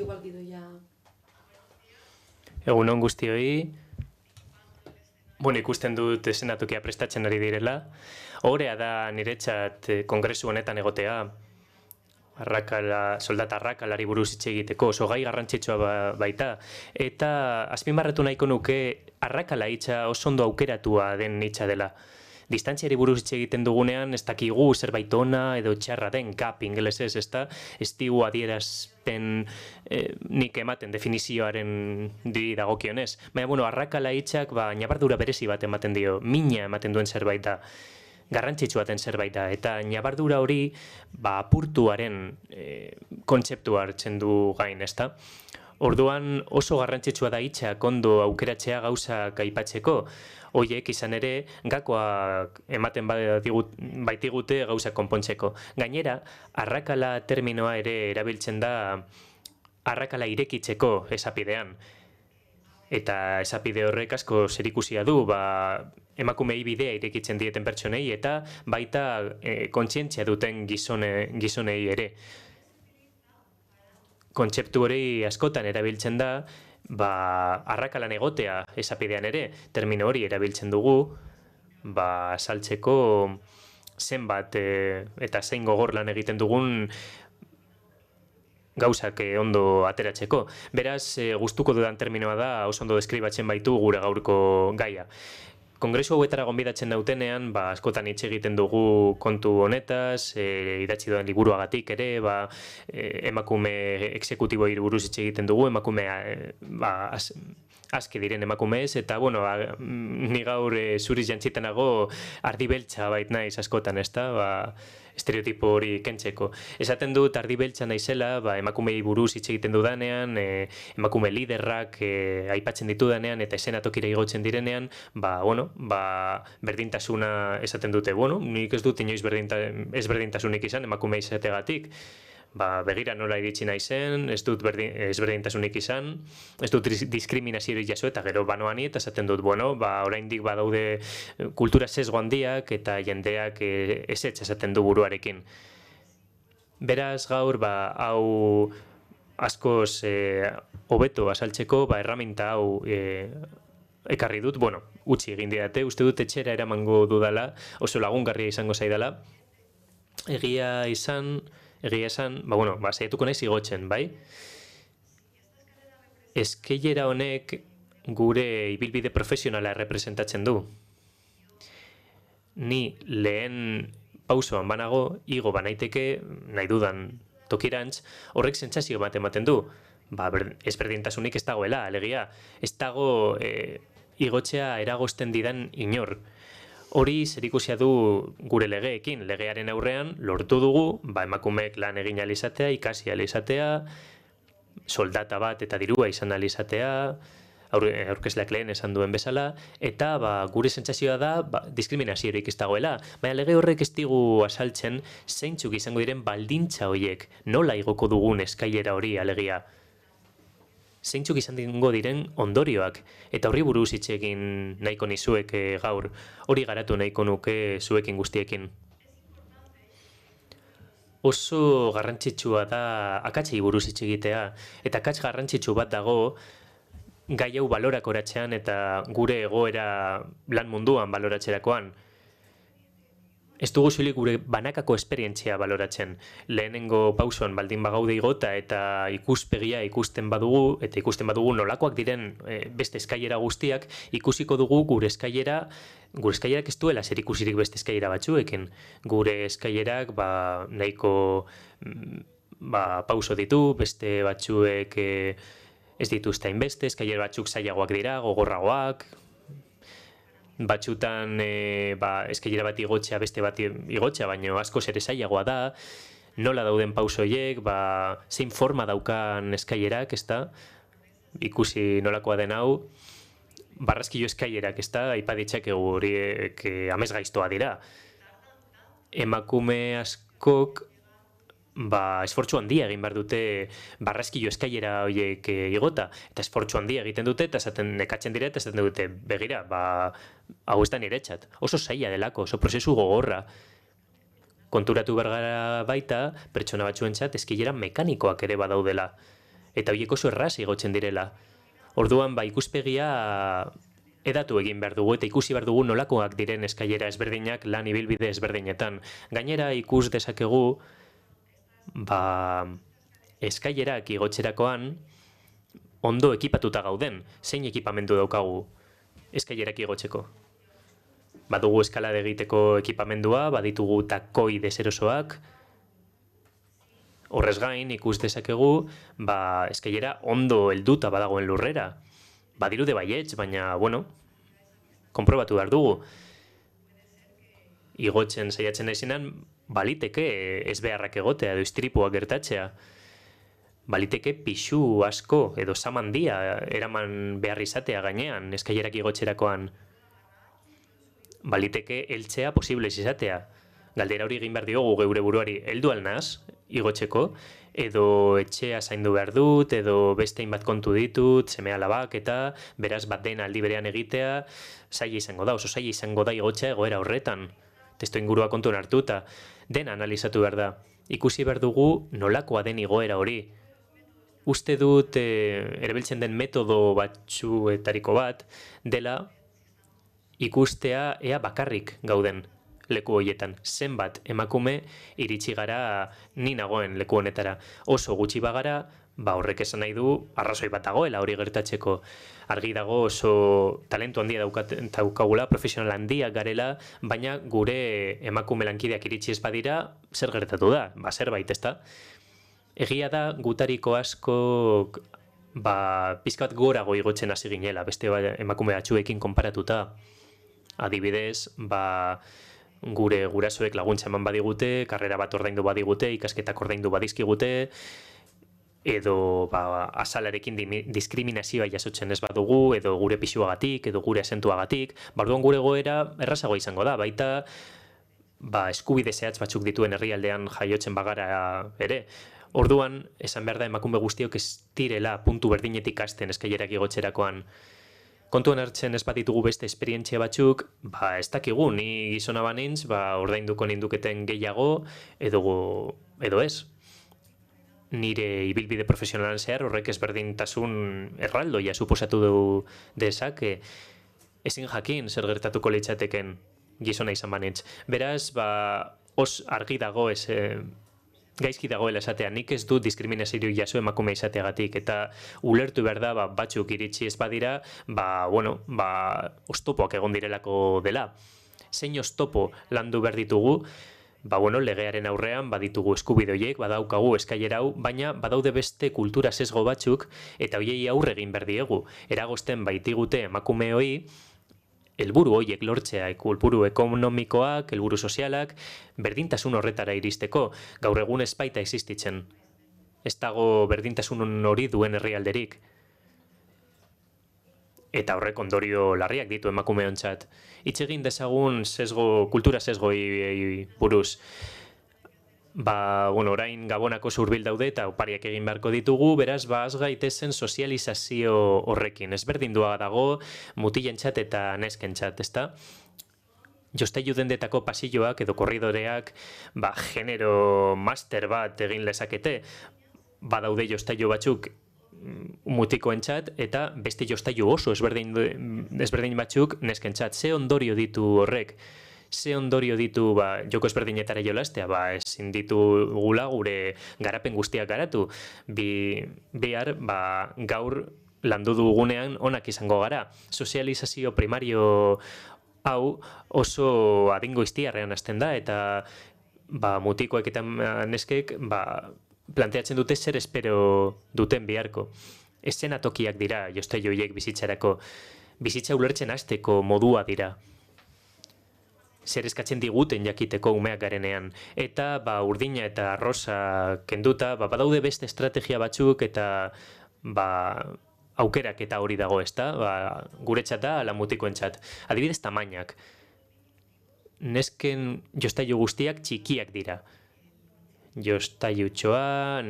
igual gidoia. Egun on guztioi. Bueno, ikusten dut eszenatokia prestatzen ari direla. Orea da niretzat kongresu honetan egotea. Soldata arrakalari buruz hitz egiteko oso gai garrantzitsua baita. Eta azpimarratu nahiko nuke arrakala hitza oso ondo aukeratua den hitza dela. Distantziari buruz hitz egiten dugunean, ez dakigu zerbait ona edo txarra den, gap ingelesez, ezta? Ez digu adierazpen nik ematen definizioaren dagokionez. Baina, bueno, arrakala hitzak ñabardura berezi bat ematen dio, mina ematen duen zerbait da. Garrantzitsua den zerbait da, eta ñabardura hori apurtuaren kontzeptua hartzen du gain, ezta? Orduan oso garrantzitsua da hitzak ondo aukeratzea gauzak aipatzeko. Hoiek izan ere gakoak ematen baitigute gauzak konpontzeko. Gainera, arrakala terminoa ere erabiltzen da arrakala irekitzeko esapidean. Eta esapide horrek asko zerikusia du, emakumei bidea irekitzen dieten pertsonei eta baita kontzientzia duten gizonei ere. Kontzeptu hori askotan erabiltzen da, arrakalan egotea esapidean ere, termino hori erabiltzen dugu, saltzeko zenbat eta zein gogor lan egiten dugun gauzak ondo ateratzeko. Beraz, gustuko dudan terminoa da, oso ondo deskribatzen baitu gure gaurko gaia. Kongresu hauetara gonbidatzen dautenean, askotan hitz egiten dugu kontu honetaz, idatzi duen liburuagatik ere, emakume exekutiboi buruz hitz egiten dugu, emakume aske diren emakumeez, eta, bueno, ni gaur zuriz jantzitenago ardi beltza bait naiz askotan, ezta, estereotipo hori kentzeko. Esaten dut ardi beltza naizela, emakumei buruz hitz egiten dudanean, emakume liderrak aipatzen ditudanean eta eszenatokira igotzen direnean, berdintasuna esaten dute, nik ez dut inoiz ezberdintasunik izan emakume izategatik. Begira nola iritsi naizen, ez dut ezberdintasunik izan, ez dut diskriminaziorik jaso eta gero banoani eta esaten dut, oraindik badaude kultura sesgo handiak eta jendeak ezetz esaten du buruarekin. Beraz gaur, hau askoz hobeto azaltzeko, erraminta hau ekarri dut, utzi egin didate, uste dut etxera eramango dudala, oso lagungarria izango zaidala. Egia esan, saiatuko naiz igotzen, bai? Eskailera honek gure ibilbide profesionala representatzen du. Ni lehen pausoan banago, igo banaiteke, nahi dudan tokirantz, horrek sentsazio bat ematen du. Ezberdintasunik ez dagoela, alegia. Ez dago igotzea eragozten didan inor. Hori zerikusia du gure legeekin, legearen aurrean lortu dugu, emakumeek lan egin ahal izatea, ikasi ahal izatea, soldata bat eta dirua izan ahal izatea, aurkezleak lehen esan duen bezala, eta gure sentsazioa da diskriminaziorik ez dagoela. Baina lege horrek ez digu azaltzen zeintzuk izango diren baldintza horiek, nola igoko dugun eskailera hori alegia. Zeintzuk izan dingo diren ondorioak, eta horri buruz hitz egin nahiko nizuek gaur, hori garatu nahiko nuke zuekin guztiekin. Oso garrantzitsua da akatsei buruz hitz egitea, eta akats garrantzitsu bat dago gai hau balorakoratzean eta gure egoera lan munduan baloratzerakoan. Ez dugu soilik gure banakako esperientzia baloratzen. Lehenengo pausoan baldin bagaude igota eta ikuspegia ikusten badugu nolakoak diren beste eskailera guztiak, ikusiko dugu gure eskailerak ez duela zer ikusirik beste eskailera batzuekin. Gure eskailerak nahiko pauso ditu, beste batzuek ez dituzte hainbeste, eskailera batzuk zailagoak dira, gogorragoak, batzutan eskailera bat igotzea beste bat igotzea, baina asko ere zailagoa da, nola dauden pausoiek, zein forma daukan eskailerak, ezta, ikusi nolakoa den hau, barraskilo eskailerak, ezta, aipa ditzakegu horiek amesgaiztoa dira. Emakume askok esfortzu handia egin behar dute barraskilo eskailera horiek igota, eta esfortzu handia egiten dute, eta nekatzen dira, eta esaten dute, begira, hau ez da niretzat. Oso zaila delako, oso prozesu gogorra. Konturatu behar gara baita, pertsona batzuentzat eskailera mekanikoak ere badaudela. Eta horiek oso erraz igotzen direla. Orduan, ikuspegia edatu egin behar dugu, eta ikusi behar dugu nolakoak diren eskailera ezberdinak lan ibilbide ezberdinetan. Gainera ikus dezakegu, eskailerak igotzerakoan ondo ekipatuta gauden. Zein ekipamendu daukagu eskailerak igotzeko? Badugu eskalade egiteko ekipamendua, baditugu takoi deserosoak. Horrez gain, ikus dezakegu, eskailera ondo helduta badagoen lurrera. Badirude baietz, baina, konprobatu behar dugu. Igotzen saiatzen ezinan, baliteke ezbeharrak egotea edo istripua gertatzea. Baliteke pixu asko edo samandia eraman behar izatea gainean eskailerak igotzerakoan. Baliteke heltzea posible izatea. Galdera hori egin behar diogu geure buruari, heldu alnaz, igotzeko, edo etxea zaindu behar dut, edo beste hainbat kontu ditut, seme alabak eta beraz bat den aldi berean egitea, zaila izango da, oso zaila izango da igotzea egoera horretan. Testo ingurua kontuan hartuta, dena analizatu behar da. Ikusi behar dugu nolakoa den igoera hori. Uste dut erabiltzen den metodo batzuetariko bat dela ikustea ea bakarrik gauden leku horietan. Zenbat emakume iritsi gara ni nagoen leku honetara. Oso gutxi bagara, horrek esan nahi du arrazoi bat dagoela hori gertatzeko. Argi dago oso talentu handia daukagula, profesional handiak garela, baina gure emakume lankideak iritsi ez badira, zer gertatu da? Zerbait, ezta? Egia da gutariko asko pizka bat gorago igotzen hasi ginela, beste emakume batzuekin konparatuta. Adibidez, gure gurasoek laguntza eman badigute, karrera bat ordaindu badigute, ikasketak ordaindu badizkigute, edo azalarekin diskriminazioa jasotzen ez badugu, edo gure pisuagatik, edo gure asentuagatik, orduan gure goera errazagoa izango da, baita eskubide zehatz batzuk dituen herrialdean jaiotzen bagara ere. Orduan, esan behar da emakume guztiok ez direla puntu berdinetik hasten eskailerak igotzerakoan. Kontuan hartzen ez baditugu beste esperientzia batzuk, ez dakigu, ni gizona banintz, ordainduko ninduketen gehiago, edo ez. Nire ibilbide profesionalan zehar horrek ezberdintasun erraldoia suposatu du dezake. Ezin jakin zer gertatuko litzateken gizona izan banintz. Beraz, os argi dago gaizki dagoela esatea, nik ez dut diskriminazio jaso emakume izateagatik, eta ulertu behar da, batzuk iritsi ez badira, oztopoak egon direlako dela. Zein oztopo landu behar ditugu, legearen aurrean baditugu eskubide horiek, badaukagu eskailera hau, baina badaude beste kultura sesgo batzuk, eta horiei aurre egin behar diegu. Eragozten baitigute emakume hori, helburu horiek lortzea, helburu ekonomikoak, helburu sozialak, berdintasun horretara iristeko, gaur egun ez baita existitzen. Ez dago berdintasun hori duen herrialderik. Eta horrek ondorio larriak ditu emakume ontzat. Hitz egin dezagun kultura sesgoi buruz. Orain Gabonako zurbil daude eta opariak egin beharko ditugu, beraz, az gaitezen sozializazio horrekin. Ezberdindua dago mutilentzat eta neskentzat, ezta? Jostailu dendetako pasilloak edo korridoreak, genero master bat egin lezakete. Badaude jostailu batzuk mutikoentzat eta beste jostailu oso ezberdin batzuk neskentzat. Ze ondorio ditu horrek? Ze ondorio ditu joko ezberdinetara jolastea, ezin ditugula gure garapen guztiak garatu. Bihar, gaur landu dugunean onak izango gara. Sozializazio primario hau oso adingo iztiarrean hasten da, eta mutikoek eta neskek planteatzen dute zer espero duten biharko. Eszenatokiak dira jostailu horiek bizitzarako. Bizitza ulertzen hasteko modua dira. Zer eskatzen diguten jakiteko umeak garenean. Eta urdina eta arrosa kenduta, badaude beste estrategia batzuk eta aukerak eta hori dago, ezta? Guretzat da, ala mutikoentzat. Adibidez, tamainak. Nesken jostailu guztiak txikiak dira. Jostailu txoa,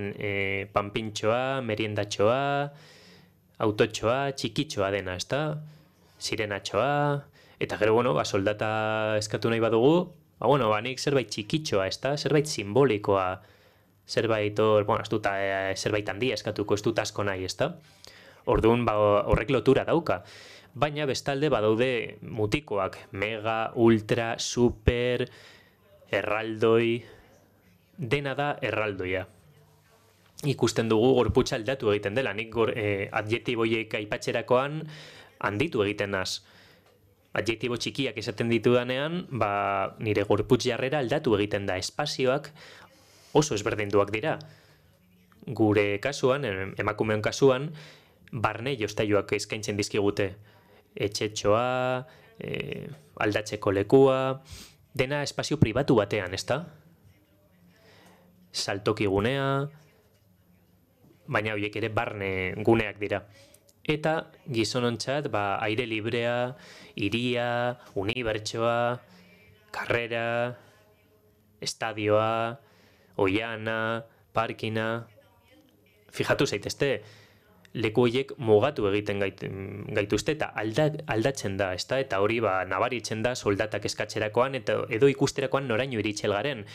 panpintxoa, meriendatxoa, autotxoa, txikitxoa dena, ezta? Sirenatxoa. Eta gero, soldata eskatu nahi badugu, nik zerbait txikitxoa, ezta? Zerbait simbolikoa. zerbait zerbait handia eskatuko, ez dut asko nahi, ezta? Orduan, horrek lotura dauka. Baina bestalde badaude mutikoak, mega, ultra, super, erraldoi, dena da erraldoia. Ikusten dugu gorputza aldatu egiten dela, nik adjektiboiek aipatzerakoan handitu egiten naz. Adjektibo txikiak esaten ditudanean, nire gorputz jarrera aldatu egiten da, espazioak oso ezberdinduak dira. Gure kasuan, emakumeon kasuan, barne jostailuak eskaintzen dizkigute. Etxetxoa, aldatzeko lekua, dena espazio pribatu batean, ezta? Saltoki gunea, baina horiek ere barne guneak dira. Eta gizonontzat, aire librea, iria, unibertsoa, karrera, estadioa, oiana, parkina. Fijatu zaitezte, leku horiek mugatu egiten gaituzte eta aldatzen da, ezta? Eta hori nabaritzen da soldatak eskatzerakoan edo ikusterakoan noraino iritxel garen.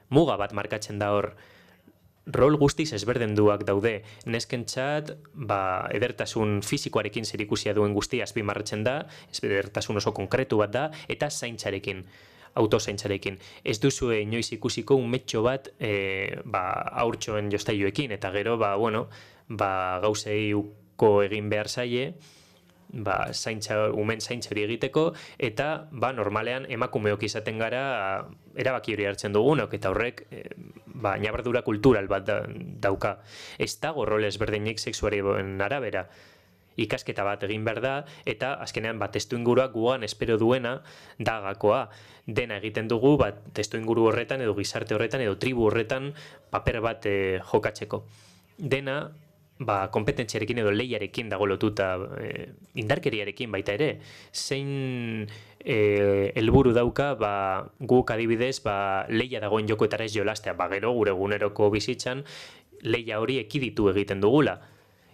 Muga bat markatzen da hor. Rol guztiz ezberdenduak daude. Neskentzat, edertasun fisikoarekin zerikusia duen guztia azpimarratzen da, edertasun oso konkretu bat da, eta zaintzarekin, autozaintzarekin. Ez duzue inoiz ikusiko umetxo bat haurtxoen jostailuekin, eta gero, gauzei uko egin behar zaie, umen zaintza hori egiteko, eta normalean emakumeok izaten gara erabaki hori hartzen dugunok, eta horrek nabardura kultural bat dauka. Ez dago rol ezberdinik sexuaren arabera. Ikasketa bat egin behar da, eta azkenean testuinguruak gugan espero duena da gakoa. Dena egiten dugu testuinguru horretan, edo gizarte horretan, edo tribu horretan paper bat jokatzeko. Dena kompetentziarekin edo lehiarekin dago lotuta, indarkeriarekin baita ere. Zein helburu dauka, guk adibidez, lehia dagoen jokoetara ez jolastea, gero gure eguneroko bizitzan, lehia hori ekiditu egiten dugula.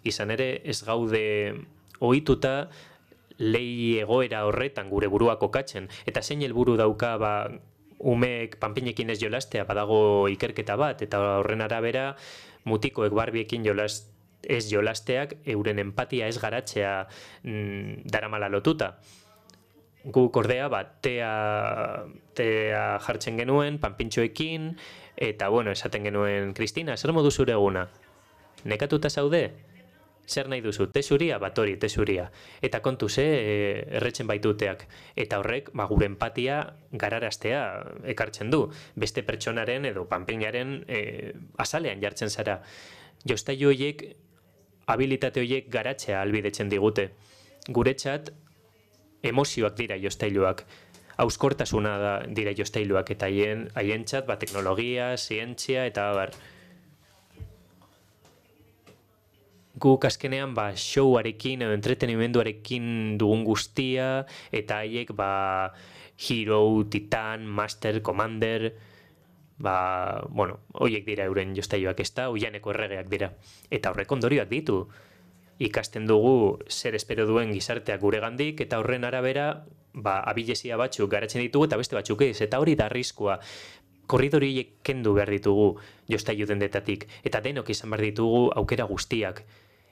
Izan ere, ez gaude ohituta lehi egoera horretan gure burua kokatzen. Eta zein helburu dauka, umeek panpinekin ez jolastea, badago ikerketa bat, eta horren arabera, mutikoek barbiekin ez jolasteak euren empatia ez garatzea daramala lotuta. Guk ordea, tea jartzen genuen, panpintxoekin, eta esaten genuen, Kristina, zer modu zure eguna? Nekatuta zaude? Zer nahi duzu? Tesuria? Batori, tesuria. Eta kontuz, erretzen baituteak. Eta horrek, gure empatia gararaztea ekartzen du. Beste pertsonaren edo panpinaren azalean jartzen zara. Jostailu horiek, habilitate horiek garatzea albidetzen digute. Guretzat, emozioak dira jostailuak. Hauskortasuna dira jostailuak, eta haientzat teknologia, zientzia eta abar. Guk azkenean showarekin edo entretenimenduarekin dugun guztia, eta haiek Hero, Titan, Master, Commander, horiek dira euren jostailuak, ez da, oianeko erregeak dira. Eta horrek ondorioak ditu. Ikasten dugu zer espero duen gizarteak guregandik, eta horren arabera, abilezia batzuk garatzen ditugu, eta beste batzuk ez, eta hori da arriskua. Korridoriek kendu behar ditugu jostailu dendetatik, eta denok izan behar ditugu aukera guztiak,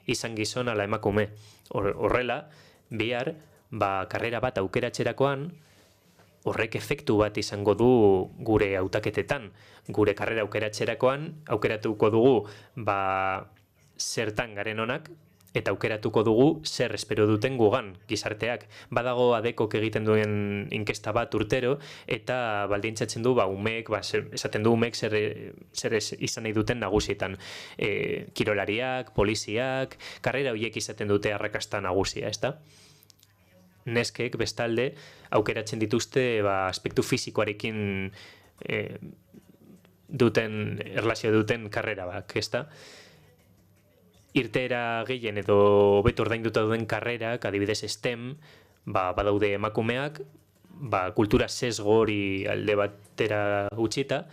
izan gizon ala emakume. Horrela, bihar, karrera bat aukeratzerakoan, horrek efektu bat izango du gure hautaketetan. Gure karrera aukeratzerakoan, aukeratuko dugu zertan garen onak, eta aukeratuko dugu zer espero duten gugan gizarteak. Badago adekok egiten duen inkesta bat urtero, eta baldintzatzen du, umeek, esaten du umeek zer izan nahi duten nagusietan. Kirolariak, poliziak, karrera horiek izaten dute arrakasta nagusia, ezta? Neskek, bestalde, aukeratzen dituzte aspektu fisikoarekin erlazio duten karrera bak, ezta? Irteera gehien edo beto ordainduta duen karrerak, adibidez STEM, badaude emakumeak, kultura sesgo hori alde batera utzita,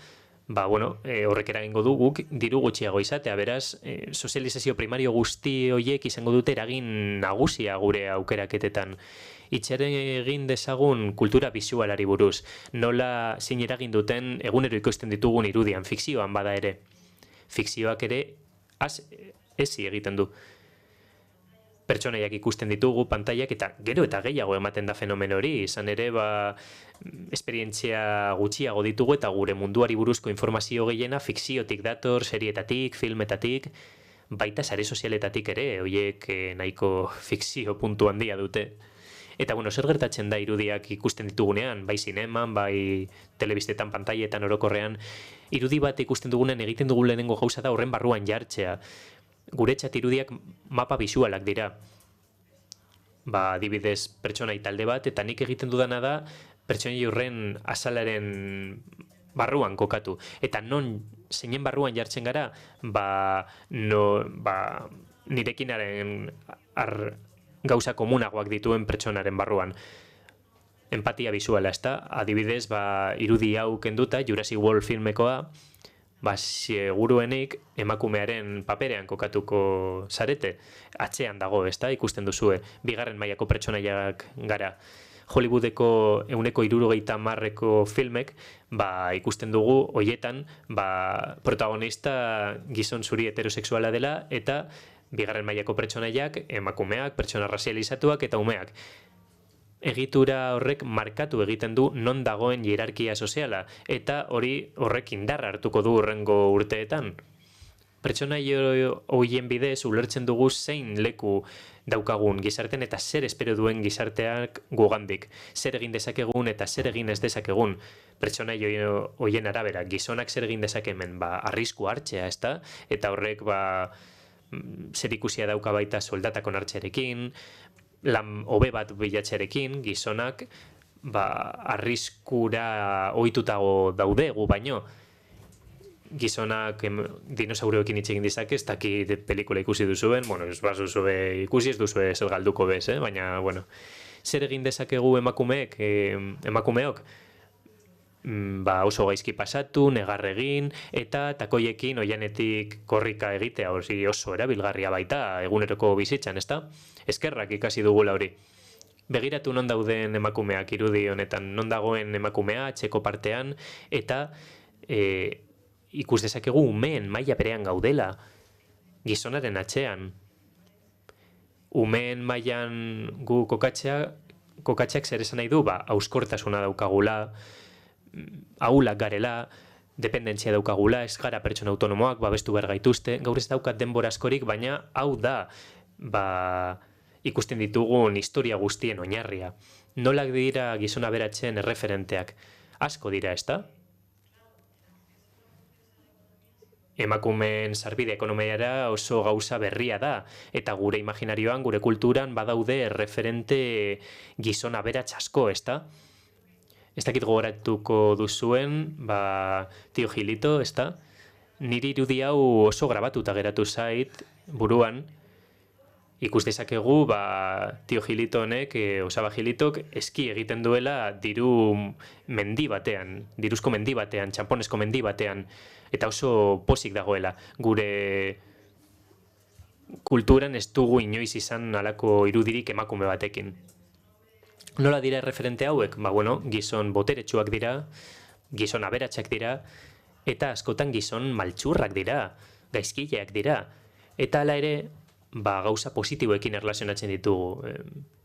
horrek eragingo du guk diru gutxiago izatea, beraz, sozializazio primario guzti horiek izango dute eragin nagusia gure aukeraketetan. Itxere egin dezagun kultura bisualari buruz, nola zin eragin duten egunero ikusten ditugun irudian, fikzioan bada ere. fikzioak ere ezi egiten du. Pertsonaiak ikusten ditugu, pantaiak, eta gero eta gehiago ematen da fenomeno hori, izan ere, esperientzia gutxiago ditugu eta gure munduari buruzko informazio gehiena fikziotik dator, serietatik, filmetatik, baita sare sozialetatik ere, horiek nahiko fikzio puntu handia dute. Eta, zer gertatzen da irudiak ikusten ditugunean, bai zineman, bai telebistetan, pantaietan, orokorrean, irudi bat ikusten dugunean egiten dugun lehenengo gauza da horren barruan jartzea. Guretzat irudiak mapa bisualak dira. Adibidez, pertsonai talde bat, eta nik egiten dudana da pertsonai horren azalaren barruan kokatu. Eta zeinen barruan jartzen gara, nirekinaren gauza komunagoak dituen pertsonaren barruan. Empatia bisuala, ezta? Adibidez, irudi hau kenduta, Jurassic World filmekoa, seguruenik emakumearen paperean kokatuko zarete. Atzean dago, ezta? Ikusten duzue. Bigarren mailako pertsonaiak gara. Hollywoodeko 170 filmek, ikusten dugu, hoietan, protagonista gizon zuri heterosexuala dela, eta bigarren mailako pertsonaiak, emakumeak, pertsona razializatuak eta umeak. Egitura horrek markatu egiten du non dagoen hierarkia soziala, eta horrek indarra hartuko du hurrengo urteetan. Pertsonai horien bidez ulertzen dugu zein leku daukagun gizartean eta zer espero duen gizarteak gugandik. Zer egin dezakegun eta zer egin ez dezakegun. Pertsonai horien arabera, gizonak zer egin dezakemen, arrisku hartzea, ezta? Eta horrek, zer ikusia dauka baita soldatakon hartzearekin, lan hobe bat bilatzearekin, gizonak arriskura ohitutago daude gu baino. Gizonak dinosauroekin hitz egin dizake, ez dakit pelikula ikusi duzuen, ez bazuzue ikusi, ez duzue zer galduko bez, baina, zer egin dezakegu emakumeok? Oso gaizki pasatu, negar egin, eta takoiekin oianetik korrika egitea, oso erabilgarria baita eguneroko bizitzan, ezta? Eskerrak ikasi dugula hori. Begiratu non dauden emakumeak irudi honetan, non dagoen emakumea, txeko partean, eta ikus dezakegu umeen maila berean gaudela, gizonaren atzean. Umeen mailan gu kokatxeak zer esan nahi du, hauskortasuna daukagula, ahulak garela, dependentzia daukagula, ez gara pertsona autonomoak, babestu behar gaituzte, gaur ez daukat denbora askorik, baina hau da, ikusten ditugun historia guztien oinarria. Nolak dira gizona beratzen erreferenteak? Asko dira, ezta? Emakumeen sarbide ekonomiara oso gauza berria da, eta gure imaginarioan, gure kulturan badaude erreferente gizona beratz asko, ezta? Ez dakit gogoratuko duzuen, Tio Gilito, ezta? Niri irudi hau oso grabatuta geratu zait buruan. Ikus dezakegu, Tio Gilito honek, Osaba Gilitok, eski egiten duela diruzko mendi batean, txamponesko mendi batean, eta oso pozik dagoela. Gure kulturan ez dugu inoiz izan halako irudirik emakume batekin. Nola dira erreferente hauek? Gizon boteretsuak dira, gizon aberatsak dira, eta askotan gizon maltsurrak dira, gaizkileak dira. Eta hala ere, gauza positiboekin erlazionatzen ditugu.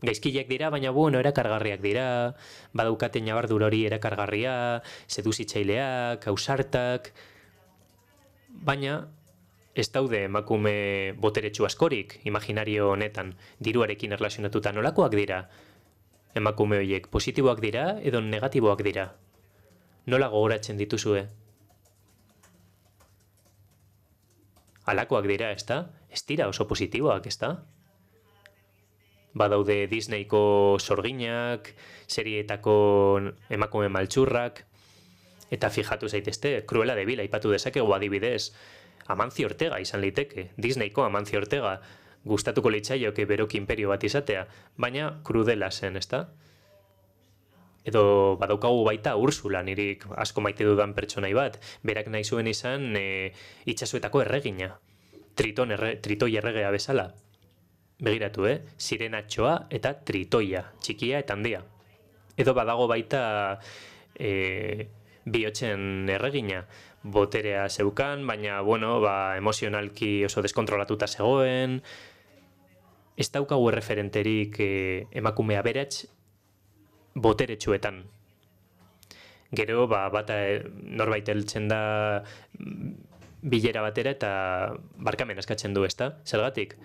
Gaizkileak dira, baina erakargarriak dira, badaukaten ñabardura hori erakargarria, seduzitzaileak, ausartak, baina ez daude emakume boteretsu askorik, imaginario honetan, diruarekin erlazionatuta nolakoak dira. Emakume horiek positiboak dira edo negatiboak dira? Nola gogoratzen dituzue? Halakoak dira, ezta? Ez dira oso positiboak, ezta? Badaude Disneyko sorginak, serietako emakume maltsurrak, eta fijatu zaitezte, Cruella de Vil aipatu dezakegu adibidez. Amancio Ortega izan liteke, Disneyko Amancio Ortega, gustatuko litzaioke beroki imperio bat izatea, baina krudela zen, ezta? Edo badaukagu baita Ursula, nirik asko maite dudan pertsonai bat, berak nahi zuen izan itxasuetako erregina, tritoi erregea bezala. Begiratu, Sirenatxoa eta tritoia, txikia eta handia. Edo badago baita bihotzen erregina, boterea zeukan, baina, bueno, emozionalki oso deskontrolatuta zegoen. Ez daukagu referenterik emakume aberats boteretsuetan. Gero, norbait heltzen da bilera batera eta barkamen eskatzen du, ezta? Zergatik?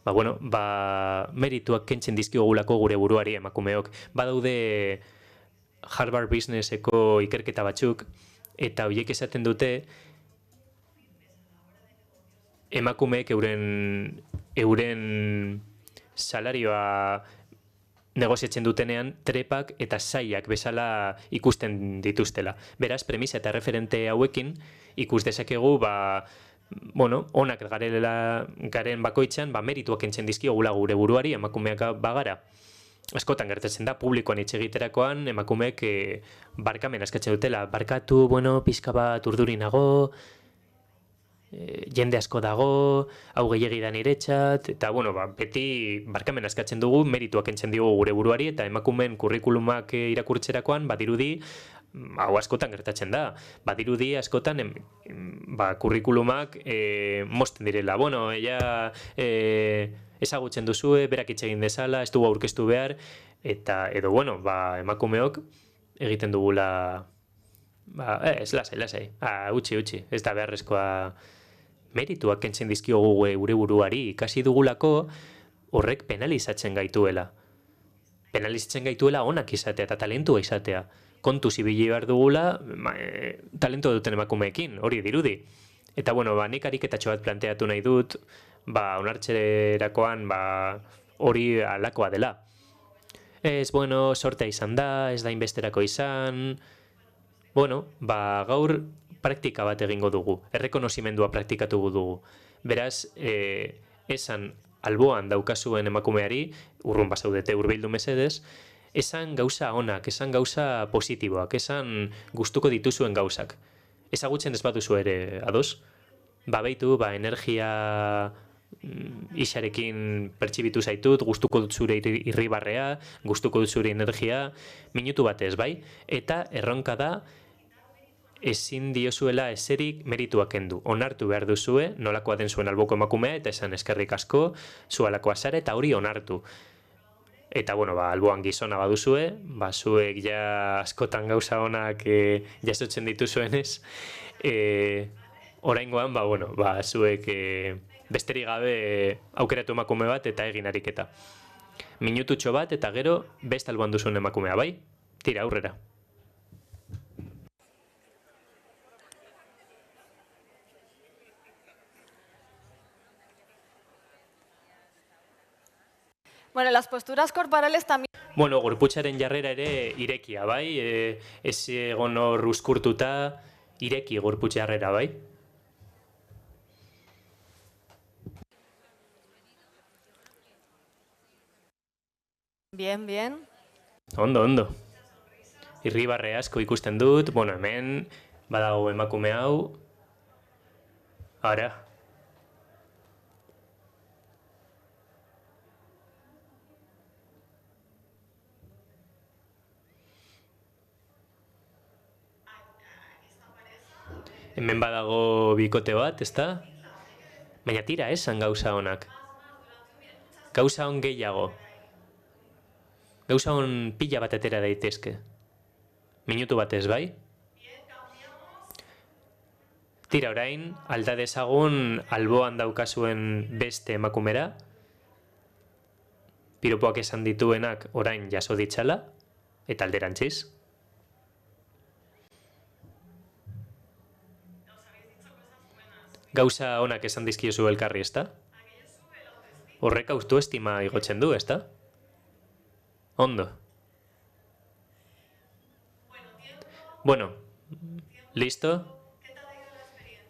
Merituak kentzen dizkiogulako gure buruari emakumeok. Badaude Harvard Businesseko ikerketa batzuk, eta horiek esaten dute emakumeek euren salarioa negoziatzen dutenean trepak eta saiak bezala ikusten dituztela. Beraz, premisa eta referente hauekin ikus dezakegu, onak garen bakoitzan, merituak kentzen dizkiogula gure buruari emakumeak bagara. Askotan gertatzen da, publikoan hitz egiterakoan emakumeek barkamen eskatzen dutela. Barkatu, pixka bat urdurinago, jende asko dago, hau gehiegi da niretzat, eta beti barkamen eskatzen dugu, merituak kentzen diogu gure buruari, eta emakumeen kurrikulumak irakurtzerakoan, badirudi, hau askotan gertatzen da, badirudi askotan kurrikulumak mozten direla. Ella ezagutzen duzue, berak hitz egin dezala, ez dugu aurkeztu behar, eta emakumeok egiten dugula, lasai, utzi, ez da beharrezkoa merituak kentzen dizkiogu gure buruari, ikasi dugulako horrek penalizatzen gaituela. Penalizatzen gaituela onak izatea eta talentua izatea. Kontu zibili behar dugula, talentua duten emakumeekin, hori dirudi. Eta nik ariketatxo bat planteatu nahi dut, onartzerakoan hori alakoa dela. Ez, sortea izan da, ez da inbesterako izan. Gaur praktika bat egingo dugu, errekonozimendua praktikatu dugu. Beraz, esan alboan daukazuen emakumeari, urrun bazaudete urbildu mesedez, esan gauza onak, esan gauza positiboak, esan gustuko dituzuen gauzak. Ezagutzen ez baduzu ere, ados? Beitu, energia isarekin pertsibitu zaitut, gustuko dut zure irribarrea, gustuko dut zure energia, minutu batez, bai? Eta erronka da, ezin diozuela eserik merituak kendu. Onartu behar duzue, nolakoa den zuen alboko emakumea, eta esan eskerrik asko, zualakoa zare, eta hori onartu. Eta, alboan gizona baduzue, zuek ja askotan gauza honak jasotzen dituzuenez, oraingoan, zuek besterik gabe aukeratu emakume bat eta egin ariketa. Minututxo bat eta gero beste alboan duzuen emakumea, bai? Tira, aurrera. Las posturas corporales también... Gorputzaren jarrera ere irekia, bai? Ez egon hor uzkurtuta, ireki gorputz jarrera, bai? Bien. Ondo. Irribarre asko ikusten dut, hemen badago emakume hau. Ara. Hemen badago bikote bat, ezta? Baina tira esan gauza honak. Gauza hon gehiago. Gauza hon pila bat atera daitezke. Minutu batez, bai? Tira orain, alda dezagun alboan daukazuen beste emakumera. Piropoak esan dituenak orain jaso ditzala. Eta alderantziz. Gauza honak esan dizkiozu elkarri, ezta? Horrek autoestima igotzen du, ezta? Ondo. Listo?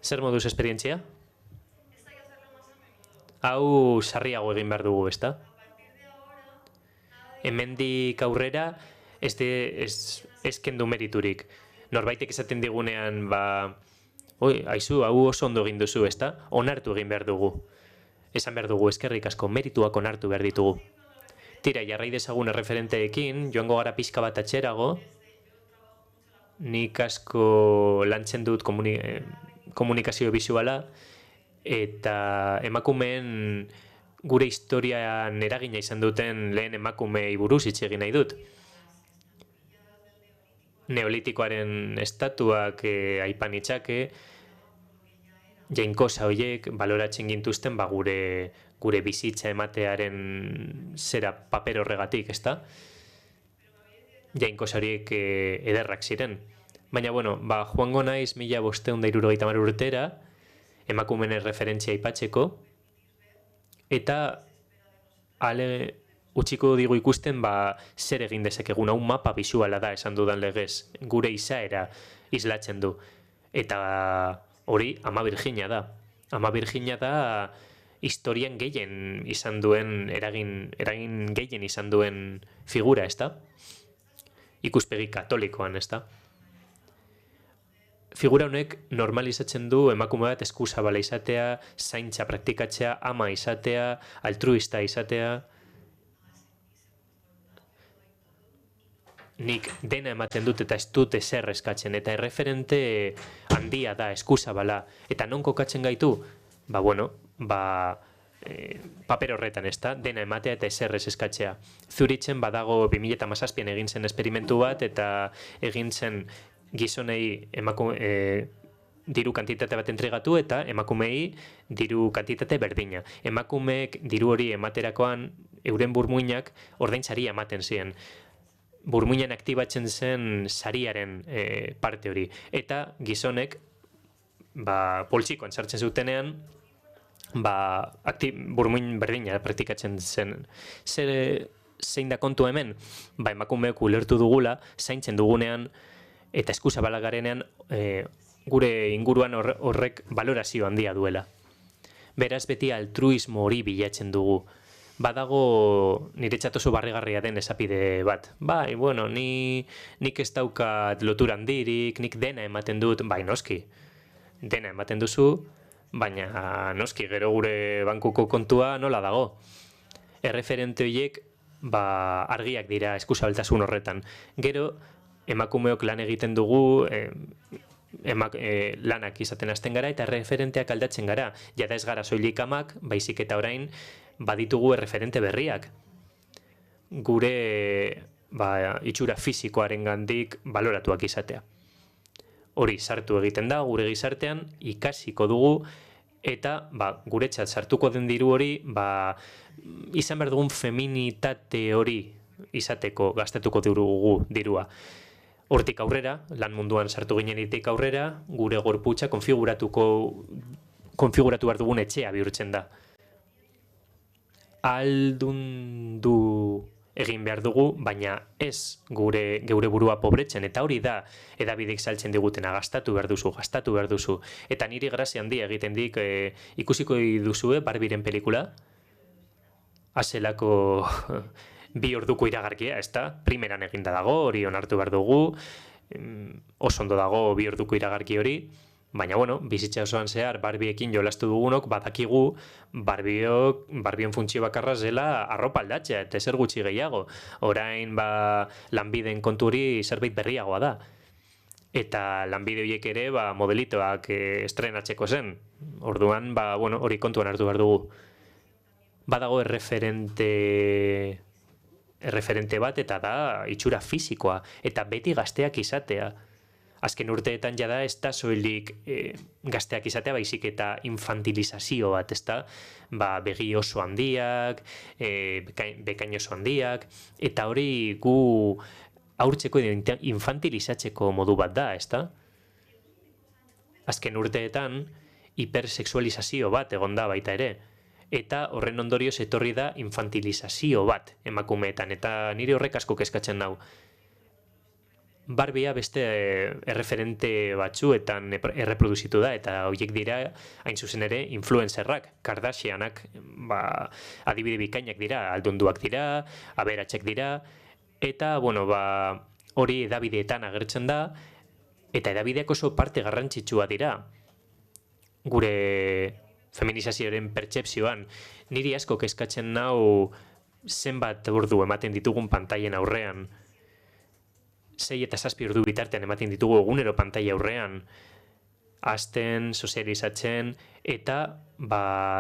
Zer moduz esperientzia? Hau sarriago egin behar dugu, ezta? Hemendik aurrera ez kendu meriturik. Norbaitek esaten digunean, aizu, hau oso ondo egin duzu, ezta? Onartu egin behar dugu. Esan behar dugu, eskerrik asko, merituak onartu behar ditugu. Tira, jarrai dezagun erreferenteekin, joango gara pixka bat atxerago. nik asko lantzen dut komunikazio bisuala, eta emakumeen gure historian eragina izan duten lehen emakumei buruz hitz egin nahi dut. Neolitikoaren estatuak aipan itzake, jainkosa horiek baloratzen gintuzten gure bizitza ematearen zera paper horregatik, ezta? Jainkosa horiek ederrak ziren. Baina, bueno, joango naiz 1570 urtera, emakumeen referentzia aipatzeko, eta utziko digu ikusten zer egin dezakegun, hau mapa bisuala da esan dudan legez, gure izaera islatzen du. Eta hori Ama Virginia da. Ama Virginia da historian gehien izan duen, eragin gehien izan duen figura, ezta? Ikuspegi katolikoan, ezta? Figura honek normalizatzen du emakume bat eskuzabala izatea, zaintza praktikatzea, ama izatea, altruista izatea. Nik dena ematen dut eta ez dut ezer eskatzen, eta erreferente handia da, eskuzabala. Eta non kokatzen gaitu? Paper horretan, ezta? Dena ematea eta ezer ez eskatzea. Zuritzen badago 2017 egin zen esperimentu bat, eta egin zen gizonei diru kantitate bat entregatu eta emakumei diru kantitate berdina. Emakumeek diru hori ematerakoan euren burmuinak ordainsaria ematen ziren. Burmuinan aktibatzen zen sariaren parte hori. Eta gizonek poltsikoan sartzen zutenean burmuin berdina praktikatzen zen. Zein da kontu hemen? Emakumeek ulertu dugula, zaintzen dugunean eta eskuzabala garenean gure inguruan horrek balorazio handia duela. Beraz beti altruismo hori bilatzen dugu. Badago niretzat oso barrigarria den esapide bat. Nik ez daukat lotura handirik, nik dena ematen dut, noski. Dena ematen duzu, baina noski gero gure bankuko kontua nola dago. Erreferente horiek argiak dira eskuzabaltasun horretan. Gero emakumeok lan egiten dugu, lanak izaten hasten gara eta referenteak aldatzen gara. Jada ez gara soilik amak, baizik eta orain baditugu erreferente berriak. Gure itxura fisikoaren gandik baloratuak izatea. Hori sartu egiten da gure gizartean, ikasiko dugu, eta guretzat sartuko den diru hori, izan behar dugun feminitate hori izateko gastatuko dugu dirua. Hortik aurrera, lan munduan sartu ginenetik aurrera, gure gorputza konfiguratu behar dugun etxea bihurtzen da. Aldundu egin behar dugu, baina ez geure burua pobretzen, eta hori da edabideek saltzen digutena, gastatu behar duzu. Eta niri grazia handia egiten dik, ikusiko duzue Barbiren pelikula, azelako 2 orduko iragarkia, ezta? Primeran eginda dago, hori onartu behar dugu, oso ondo dago 2 orduko iragarki hori, baina, bizitza osoan zehar Barbiekin jolastu dugunok, badakigu Barbien funtzio bakarra zela arropa aldatzea, eta ezer gutxi gehiago. Orain, lanbideen konturi zerbait berriagoa da. Eta lanbide horiek ere, modelitoak estrenatzeko zen. Orduan, hori kontuan hartu behar dugu. Badago erreferente bat, eta da itxura fisikoa, eta beti gazteak izatea. Azken urteetan jada ez da soilik gazteak izatea, baizik eta infantilizazio bat, ez da? Begi oso handiak, bekain oso handiak, eta hori gu haurtzeko infantilizatzeko modu bat da, ez da? Azken urteetan hipersexualizazio bat egon da baita ere, eta horren ondorioz etorri da infantilizazio bat emakumeetan, eta nire horrek asko kezkatzen nau. Barbia beste erreferente batzuetan erreproduzitu da, eta horiek dira, hain zuzen ere, influencerrak, Kardashianak, adibide bikainak dira, aldunduak dira, aberatsak dira, eta, hori edabideetan agertzen da, eta edabideak oso parte garrantzitsua dira. Gure feminizazioaren pertsepzioan, niri asko kezkatzen nau zenbat ordu ematen ditugun pantailen aurrean. 6 eta 7 ordu bitartean ematen ditugu egunero pantaila aurrean, hasten, sozializatzen, eta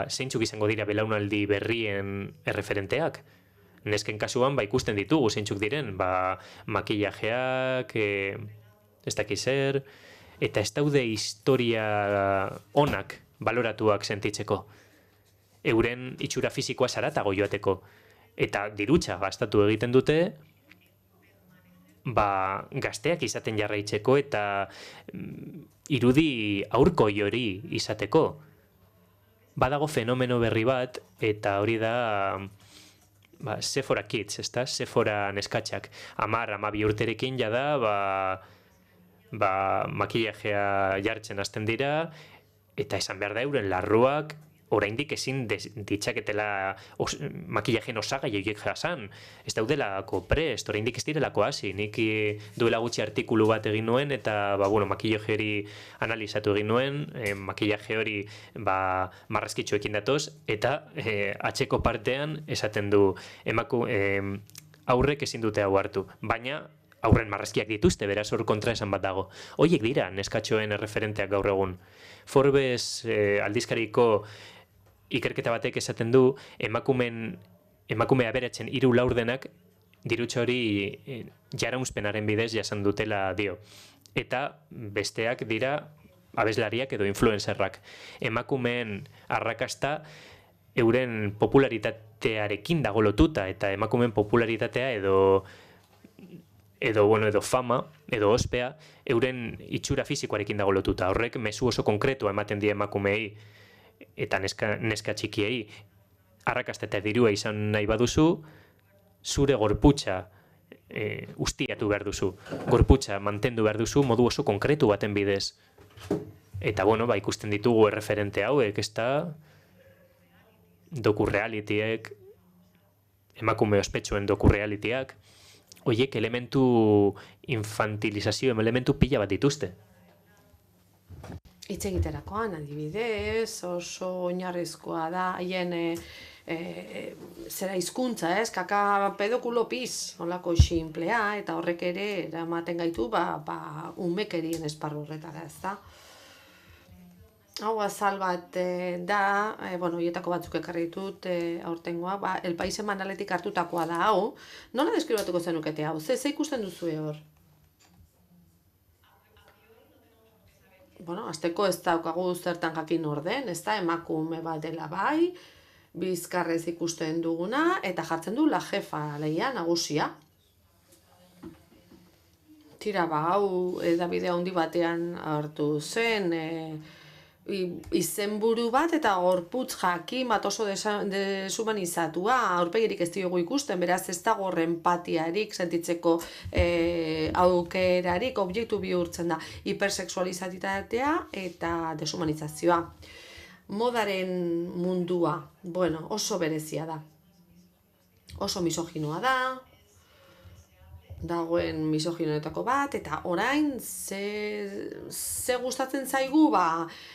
zeintzuk izango dira belaunaldi berrien erreferenteak. Nesken kasuan ikusten ditugu zeintzuk diren, makillajeak, ez dakiz zer, eta ez daude historia onak baloratuak sentitzeko. Euren itxura fisikoa zaratago joateko. Eta dirutza gastatu egiten dute, gazteak izaten jarraitzeko eta irudi aurkoi hori izateko. Badago fenomeno berri bat, eta hori da Sephora Kids, ezta? Sephora neskatxak. 10-12 urterekin jada, makillajea jartzen hasten dira, eta esan behar da euren larruak oraindik ezin ditzaketela makillajen osagai horiek jasan. Ez daudelako prest, oraindik ez direlako hasi. Nik duela gutxi artikulu bat egin nuen, eta makillaje hori analizatu egin nuen, makillaje hori marrazkitxoekin datoz, eta atzeko partean esaten du aurrek ezin dute hau hartu, baina aurren marrazkiak dituzte, beraz hor kontra esan bat dago. Hoiek dira neskatxoen erreferenteak gaur egun. Forbes aldizkariko ikerketa batek esaten du, emakume aberatzen 3 laurdenak dirutza hori jaraunzpenaren bidez jasan dutela dio. Eta besteak dira abeslariak edo influencerrak. Emakumeen arrakasta euren popularitatearekin dago lotuta, eta emakumeen popularitatea edo fama, edo ospea, euren itxura fisikoarekin dago lotuta. Horrek mezu oso konkretua ematen die emakumeei eta neska txikiei. Arrakasta eta dirua izan nahi baduzu, zure gorputza ustiatu behar duzu. Gorputza mantendu behar duzu modu oso konkretu baten bidez. Eta ikusten ditugu erreferente hauek, ez da doku-realitiek, emakume ospetsuen doku-realitiak, horiek elementu infantilizazio, elementu pila bat dituzte. Hitz egiterakoan, adibidez, oso oinarrizkoa da, haien zera hizkuntza, kaka pedokulo piz, holako xinplea, eta horrek ere eramaten gaitu, umekerien esparru horretara, ez da. Hau azal bat da, horietako batzuk ekarri ditut aurtengoa, El País semanaletik hartutakoa da hau. Nola deskribatuko zenukete hau? Ze ikusten duzue hor? Azteko ez daukagu zertan jakin orden, ez da, emakume bat dela bai, bizkarrez ikusten duguna, eta jartzen du la jefa lehia nagusia. Tira, hau edabide handi batean hartu zen, izenburu bat eta gorputz jakin bat oso deshumanizatua, aurpegirik ez diogu ikusten, beraz ez dago empatiarik sentitzeko aukerarik, objektu bihurtzen da hipersexualizatitatea eta deshumanizazioa. Modaren mundua, oso berezia da. Oso misoginoa da, dagoen misoginoetako bat, eta orain ze gustatzen zaigu,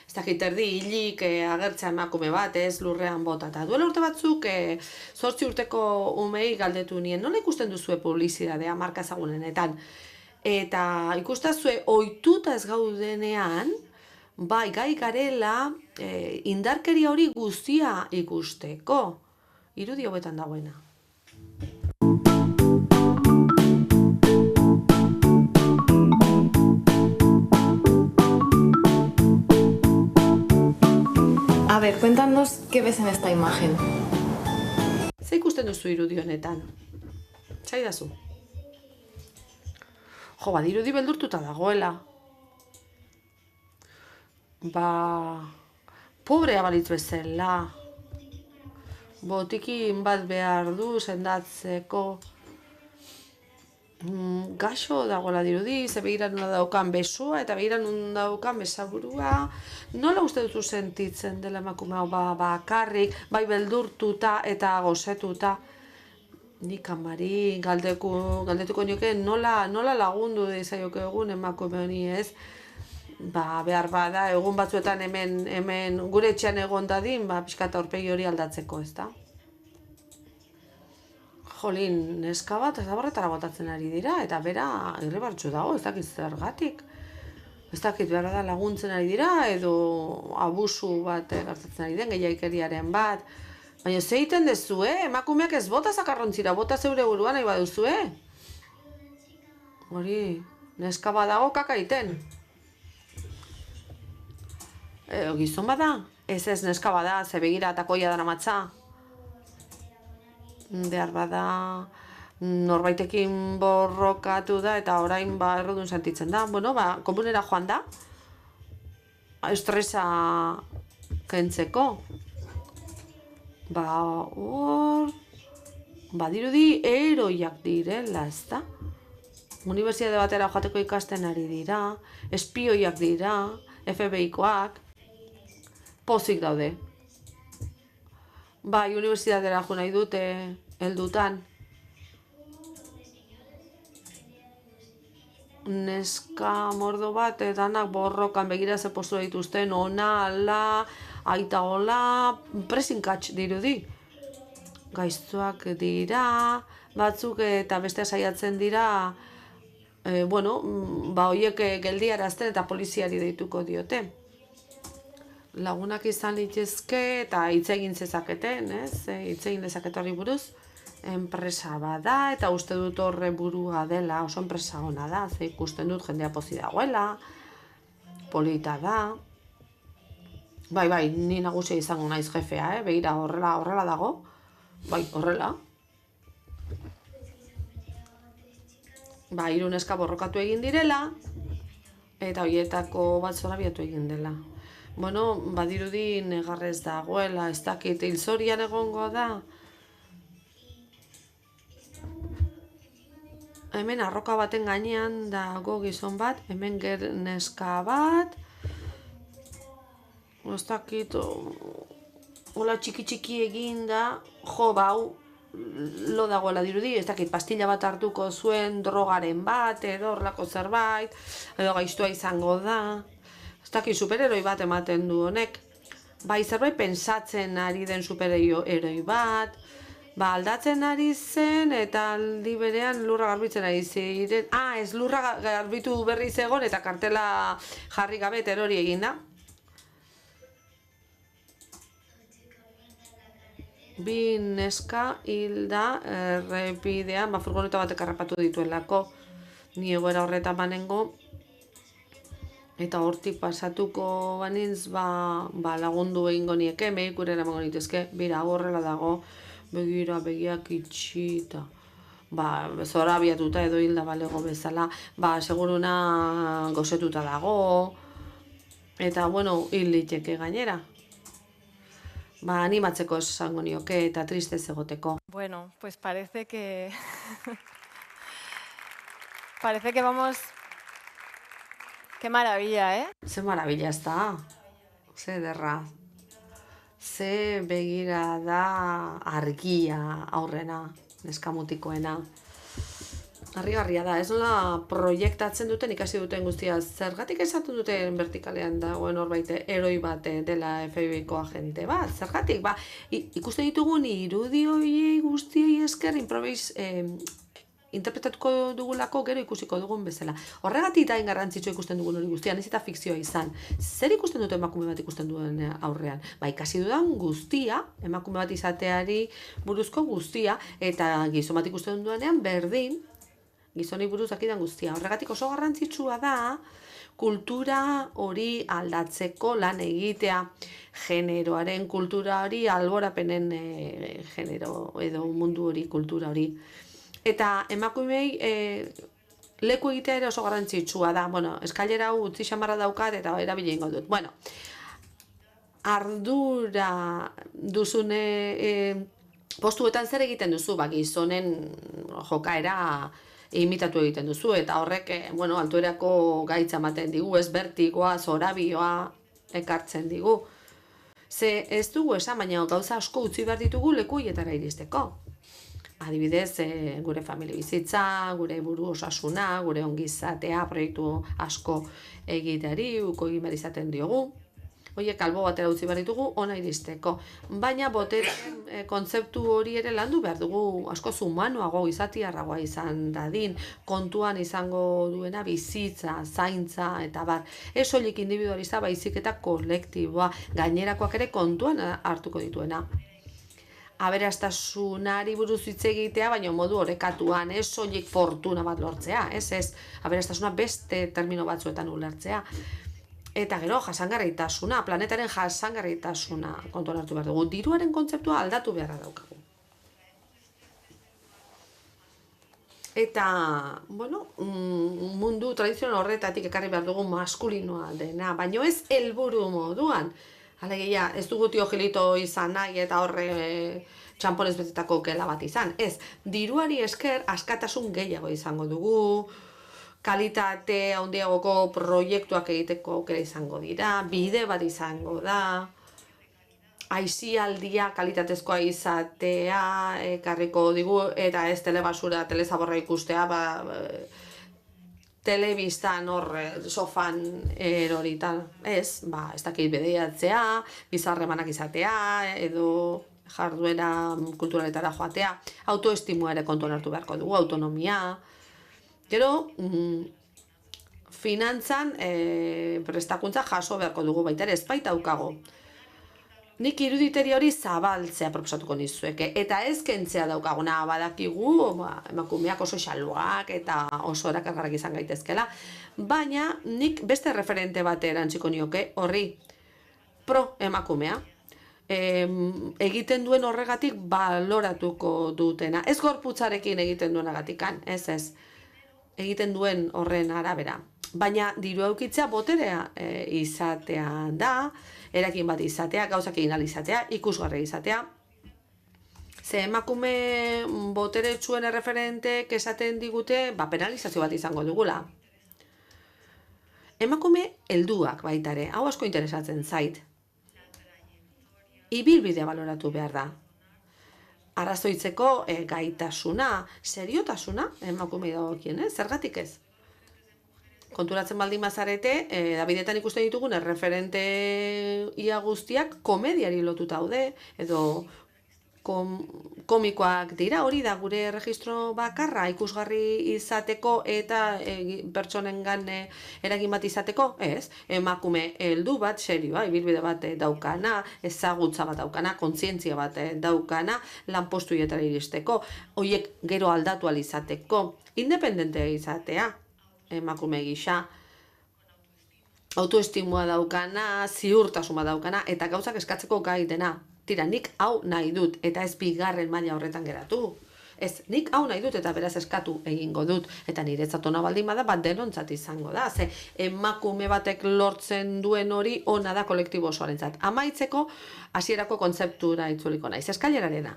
ez dakit erdi hilik agertzea emakume bat, lurrean bota. Eta duela urte batzuk, 8 urteko umei galdetu nien, nola ikusten duzue publizidadea marka ezagunenetan? Eta ikustazue ohituta ez gaudenean, gai garela indarkeria hori guztia ikusteko. Irudi hauetan dagoena. A ver, cuéntanos qué ves en esta imagen. Ze ikusten duzu irudi honetan? Zaidazu? Dirudi beldurtuta dagoela. Pobrea balitz bezala. Botikin bat behar du sendatzeko. Gaxo dagoela dirudi, ze begira nola daukan besoa eta begira nola daukan besaburua. Nola uste duzu sentitzen dela emakume hau bakarrik, bai beldurtuta eta gozetuta? Nik amari galdetuko nioke nola lagundu dezaioke egun emakume honi, ez? Behar bada, egun batzuetan hemen gure etxean egon dadin, pixka eta aurpegi hori aldatzeko, ez da? jolin, neska bat zaborretara botatzen ari dira, eta bera irribartsu dago, ez dakit zergatik. Ez dakit behar da laguntzen ari dira, edo abusu bat gertatzen ari den, gehiagikeriaren bat. Baina ze egiten dezu, emakumeak ez bota zakarrontzira, bota zeure buruan nahi baduzu, Hori, neska badago kaka egiten. Gizon bada? Ez neska bada, ze begira eta koia dara matza. Behar bada norbaitekin borrokatu da eta orain errudun sentitzen da. Bueno, komunera joan da. Estresa kentzeko. Hor... Badirudi eroiak direla, ez da? Unibertsitate batera joateko ikasten ari dira, espioiak dira, FBI-koak, pozik daude. Unibertsitatera jo nahi dute, heldutan. Neska mordo bat, danak borrokan begira ze postura dituzten, ona, ala, aita hola, presinkatx dirudi. Gaiztuak dira, batzuk eta beste saiatzen dira, horiek geldiarazten eta poliziari deituko diote. Lagunak izan litezke eta hitz egin zezaketen, hitz egin dezakete horri buruz. Enpresa bada eta uste dut horre burua dela, oso enpresa ona da, ze ikusten dut jendea pozi dagoela, polita da. Bai, ni nagusia izango naiz jefea, begira horrela dago. Bai, horrela. 3 neska borrokatu egin direla, eta horietako bat zorabiatu egin dela. Badirudi negarrez dagoela, ez dakit hilzorian egongo da. Hemen arroka baten gainean dago gizon bat, hemen neska bat, ez dakit, hola txiki egin da, lo dagoela dirudi, ez dakit pastilla bat hartuko zuen drogaren bat, edo horrelako zerbait, edo gaiztua izango da. Ez dakit superheroi bat ematen du honek. Zerbait pensatzen ari den superheroi bat, aldatzen ari zen eta aldi berean lurra garbitzen ari ziren. Ez lurra garbitu berriz egon eta kartela jarri gabe terori egin da. 2 neska hilda errepidean, furgoneta batek harrapatu dituelako. Ni egoera horretan banengo, eta hortik pasatuko banintz, lagundu egingo nieke, medikurera emango nitezke, bera horrela dago, begiak itxita, zora abiatuta edo hilda balego bezala, seguruna gozetuta dago, eta, hil liteke gainera. Animatzeko esango nioke eta tristez egoteko. Bueno, pues parece que... parece que vamos... Qué maravilla, Ze maravilla ez da. Ze derra. Ze begira da argia aurrena, neskamutikoena. Harrigarria da, ez nola proiektatzen duten, ikasi duten guztia, zergatik esatu duten vertikalean dagoen horbait eroi bat dela FBI-ko agente bat, zergatik, ikusten ditugun irudi horiei guztiei esker interpretatuko dugulako gero ikusiko dugun bezala. Horregatik da garrantzitsua ikusten dugun hori guztia, ez eta fikzioa izan. Zer ikusten dute emakume bat ikusten duen aurrean? Ikasi dudan guztia, emakume bat izateari buruzko guztia, eta gizon bat ikusten duenean berdin, gizoni buruz dakidan guztia. Horregatik oso garrantzitsua da kultura hori aldatzeko lan egitea, generoaren kultura hori, alborapenen genero edo mundu hori, kultura hori. Eta emakumei leku egitea ere oso garrantzitsua da. Eskailera hau utzi xamarra daukat eta erabili egingo dut. Ardura duzune postuetan zer egiten duzu, gizonen jokaera imitatu egiten duzu, eta horrek, altuerako gaitza ematen digu, ez bertigoa, zorabioa ekartzen digu. Ze ez dugu esan, baina gauza asko utzi behar ditugu lekuietara iristeko. Adibidez, gure familia bizitza, gure buru osasuna, gure ongizatea, proiektu asko egiteari, uko egin behar izaten diogu. horiek albo batera utzi behar ditugu ona iristeko. Baina botere kontzeptu hori ere landu behar dugu askoz humanoago izatiarragoa izan dadin, kontuan izango duena bizitza, zaintza eta bar. Ez soilik individualista baizik eta kolektiboa, gainerakoak ere kontuan hartuko dituena. Aberastasunari buruz hitz egitea, baina modu orekatuan, ez soilik fortuna bat lortzea, ez, aberastasuna beste termino batzuetan ulertzea. Eta gero, jasangarritasuna, planetaren jasangarritasuna kontuan hartu behar dugu. Diruaren kontzeptua aldatu beharra daukagu. Eta, bueno, mundu tradizional horretatik ekarri behar dugu maskulinoa dena, baino ez helburu moduan. Alegia, ez dugu tio Gilito izan nahi eta horre txamponez betetako gela bat izan. Ez, diruari esker askatasun gehiago izango dugu, kalitate handiagoko proiektuak egiteko aukera izango dira, bide bat izango da, aisialdia kalitatezkoa izatea ekarriko digu, eta ez telebasura, telezaborra ikustea, telebistan hor sofan eroritan, ez dakit bedeiatzea, bizarremanak izatea, edo jarduera kulturaletara joatea, autoestimua ere kontuan hartu beharko dugu, autonomia. Gero, finantzan prestakuntza jaso beharko dugu baita ere, ez baita daukago. Nik iruditeri hori zabaltzea proposatuko nizueke, eta ez kentzea daukaguna badakigu, emakumeak oso xaluak eta oso erakargarrak izan gaitezkela, baina nik beste referente bat erantziko nioke horri pro emakumea. Egiten duen horregatik baloratuko dutena. Ez gorputzarekin egiten duenagatikan, ez. Egiten duen horren arabera. Baina diru aukitzea boterea izatea da, erakin bat izatea, gauzak egin ahal izatea, ikusgarri izatea. Ze emakume boteretsuen erreferentek esaten digute, penalizazio bat izango dugula. Emakume helduak baita ere, hau asko interesatzen zait. Ibilbidea baloratu behar da. Arrazoitzeko gaitasuna, seriotasuna, emakume dagokien, zergatik ez? Konturatzen baldin bazarete, Davidetan ikusten ditugun erreferente ia guztiak komediari lotuta daude, edo komikoak dira, hori da gure erregistro bakarra ikusgarri izateko eta pertsonengan eragin bat izateko, ez? Emakume heldu bat, serioa, ibilbide bat daukana, ezagutza bat daukana, kontzientzia bat daukana, lanpostuetara iristeko, horiek gero aldatu ahal izateko, independente izatea, emakume gisa, autoestimua daukana, ziurtasuma daukana, eta gauzak eskatzeko gai dena. Tira, nik hau nahi dut, eta ez bigarren maila horretan geratu. Ez, nik hau nahi dut, eta beraz eskatu egingo dut. Eta niretzat ona baldin bada, denontzat izango da. Ze, emakume batek lortzen duen hori ona da kolektibo osoarentzat. Amaitzeko, hasierako kontzeptura itzuliko naiz. Eskailerarena.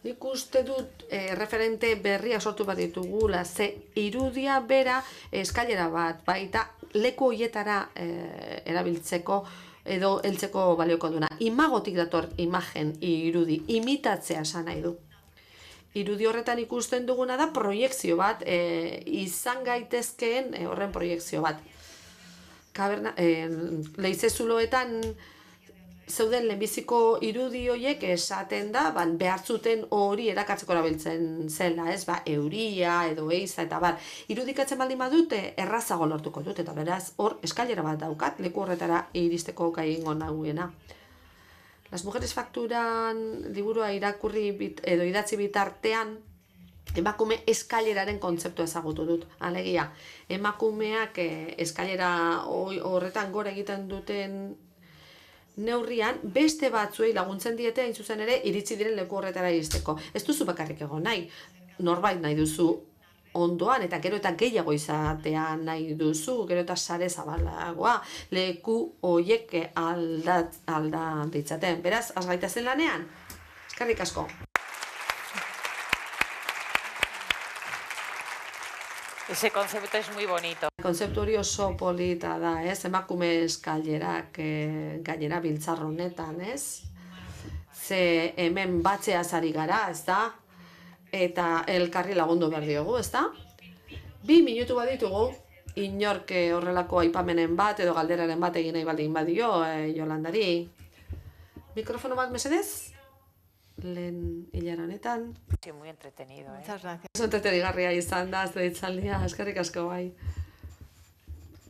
Nik uste dut referente berria sortu bat ditugula, ze irudia bera eskailera bat, baita leku horietara erabiltzeko edo heltzeko balioko duna. Imagotik dator imagen irudi, imitatzea esan nahi du. Irudi horretan ikusten duguna da proiekzio bat, izan gaitezkeen horren proiekzio bat. Leizezuloetan zeuden lehenbiziko irudi horiek esaten da, behar zuten hori erakartzeko erabiltzen zela, ez, euria edo eiza eta bar. Irudikatzen baldin badute, errazago lortuko dut, eta beraz, hor, eskailera bat daukat, leku horretara iristeko gai egingo naguena. Las Mujeres Fakturan liburua irakurri edo idatzi bitartean, emakume eskaileraren kontzeptua ezagutu dut. Alegia, emakumeak eskailera horretan gora egiten duten neurrian, beste batzuei laguntzen diete, hain zuzen ere, iritsi diren leku horretara iristeko. Ez duzu bakarrik egon nahi, norbait nahi duzu ondoan, eta gero eta gehiago izatea nahi duzu, gero eta sare zabalagoa, leku horiek alda ditzaten. Beraz, has gaitezen lanean? Eskerrik asko. Ese concepto es muy bonito. Kontzeptu hori oso polita da, ez? Emakume eskailerak gainera biltzar honetan, ez? Ze hemen batzeaz ari gara, ez da? Eta elkarri lagundu behar diogu, ez da? 2 minutu bat ditugu, inork horrelako aipamenen bat edo galderaren bat egin nahi baldin badio Yolandari. Mikrofono bat mesedez? Lehen hilera honetan. Sí, muy entretenido, ¿eh? Muchas gracias. Oso entretenigarria izan da, zure hitzaldia, eskerrik asko bai.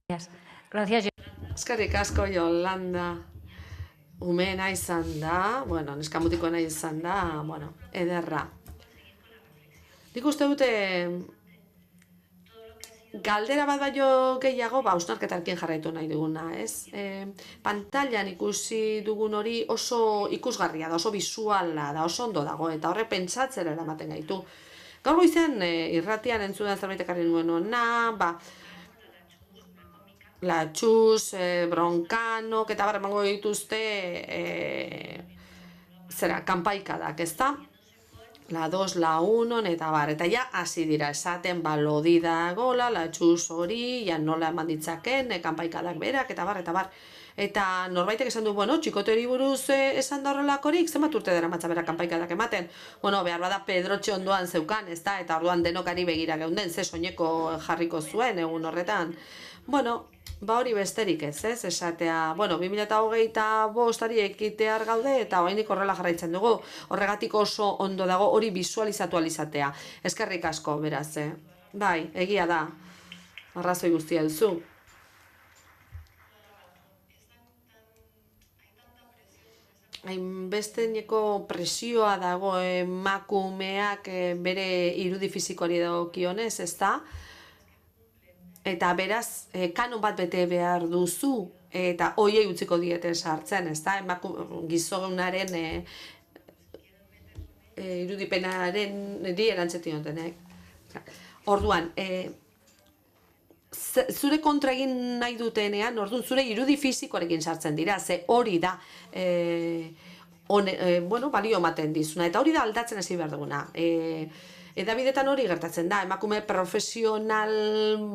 Gracias. Eskerrik asko Yolanda. Umeena izan da, bueno, neskamutikoena izan da, bueno, ederra. Nik uste dute galdera bat baino gehiago, hausnarketarekin jarraitu nahi duguna, ez? Pantailan ikusi dugun hori oso ikusgarria da, oso bisuala da, oso ondo dago, eta horre pentsatzera eramaten gaitu. Gaur goizean irratian entzudan zerbait ekarri nuen hona, Latxus, Bronkanok, eta emango dituzte, kanpaikadak, ezta? La 2, la 1, eta eta ja hasi dira esaten lodi dagola, Latxus hori, ja nola eman ditzaken, kanpaikadak berak, eta bar. Eta norbaitek esan du, bueno, txikoteri buruz esan da horrelakorik, zenbat urte dara matza berak kanpaikadak ematen. Bueno, behar bada Pedrotxe ondoan zeukan, ezta? Eta orduan denokari begira geunden, ze soineko jarriko zuen egun horretan. Bueno, hori besterik ez, esatea, bueno, 2025 ekitear gaude eta oraindik horrela jarraitzen dugu. Horregatik oso ondo dago hori bisualizatu alizatea. Eskerrik asko, beraz, Bai, egia da. Arrazoi guztia duzu. Hainbesteneko presioa dago emakumeak bere irudi fisikoari dagokionez, ezta? Eta beraz, kanon bat bete behar duzu, eta hoiei utziko diete sartzen, ezta? Gizonaren irudipenaren erantzetin dutenek. Orduan, zure kontra egin nahi dutenean, orduan zure irudi fisikoarekin sartzen dira, ze hori da balio ematen dizuna, eta hori da aldatzen hasi behar duguna. Edabidetan hori gertatzen da, emakume profesional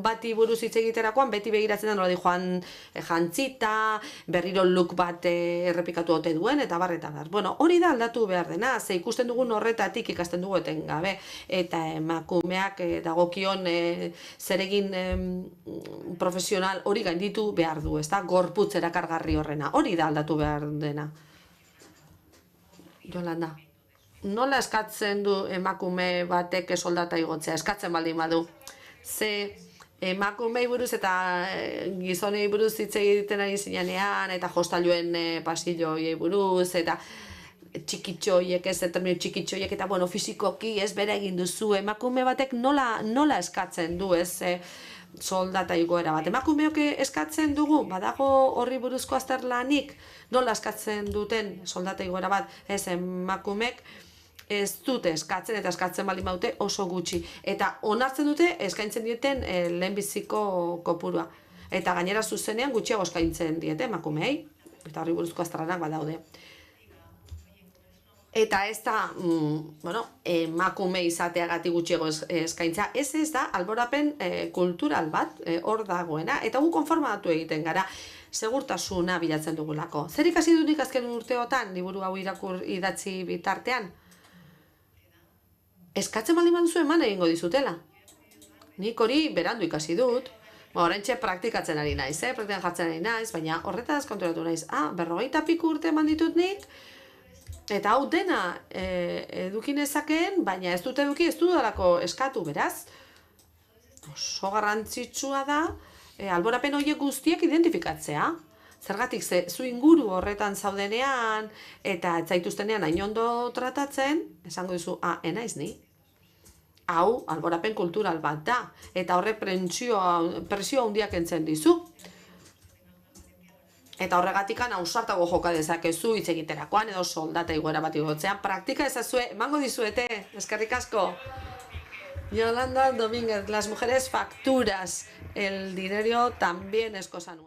bati buruz hitz egiterakoan beti begiratzen da nola di joan jantzita, berriro look bat errepikatu ote duen, eta bar. Bueno, hori da aldatu behar dena, ze ikusten dugun horretatik ikasten dugu etengabe, eta emakumeak dagokion zeregin profesional hori gainditu behar du, ez da, gorputz erakargarri horrena, hori da aldatu behar dena. Yolanda. Nola eskatzen du emakume batek soldata igotzea? Eskatzen baldin badu. Ze emakumei buruz eta gizonei buruz hitz egiten ari zinean, eta jostailuen pasilloiei buruz, eta txikitxoiek, termino txikitxoiek, eta bueno, fisikoki ez bere egin duzu. Emakume batek nola eskatzen du, soldata igoera bat. Emakumeok eskatzen dugu, badago horri buruzko azterlanik, nola eskatzen duten soldata igoera bat, emakumek ez dute eskatzen, eta eskatzen baldin baute oso gutxi. Eta onartzen dute eskaintzen dieten lehenbiziko kopurua. Eta gainera zuzenean gutxiago eskaintzen diete emakumeei, eta horri buruzko azterlanak badaude. Eta ez da, emakume izateagatik gutxiago eskaintza, ez da alborapen kultural bat hor dagoena, eta gu konformatu egiten gara segurtasuna bilatzen dugulako. Zer ikasi dunik azken urteotan, liburu hau idatzi bitartean? Eskatzen baldin baduzu eman egingo dizutela. Nik hori berandu ikasi dut. Oraintxe praktikatzen ari naiz, praktikan jartzen ari naiz, baina horretaz konturatu naiz. 40 piku urte eman ditut nik, eta hau dena eduki nezakeen, baina ez dut eduki, ez dudalako eskatu, beraz. Oso garrantzitsua da, alborapen horiek guztiak identifikatzea. Zergatik, zu inguru horretan zaudenean, eta ez zaituztenean hain ondo tratatzen, esango dizu, enaiz ni. Hau, alborapen kultural bat da, eta horrek presio handiak entzen dizu. Eta horregatikan ausartago joka dezakezu hitz egiterakoan, edo soldata igoera bat igotzean. Praktika ezazue, emango dizuete, eskerrik asko. Yolanda Domínguez, las mujeres facturas, el dinero también es cosa nuestra.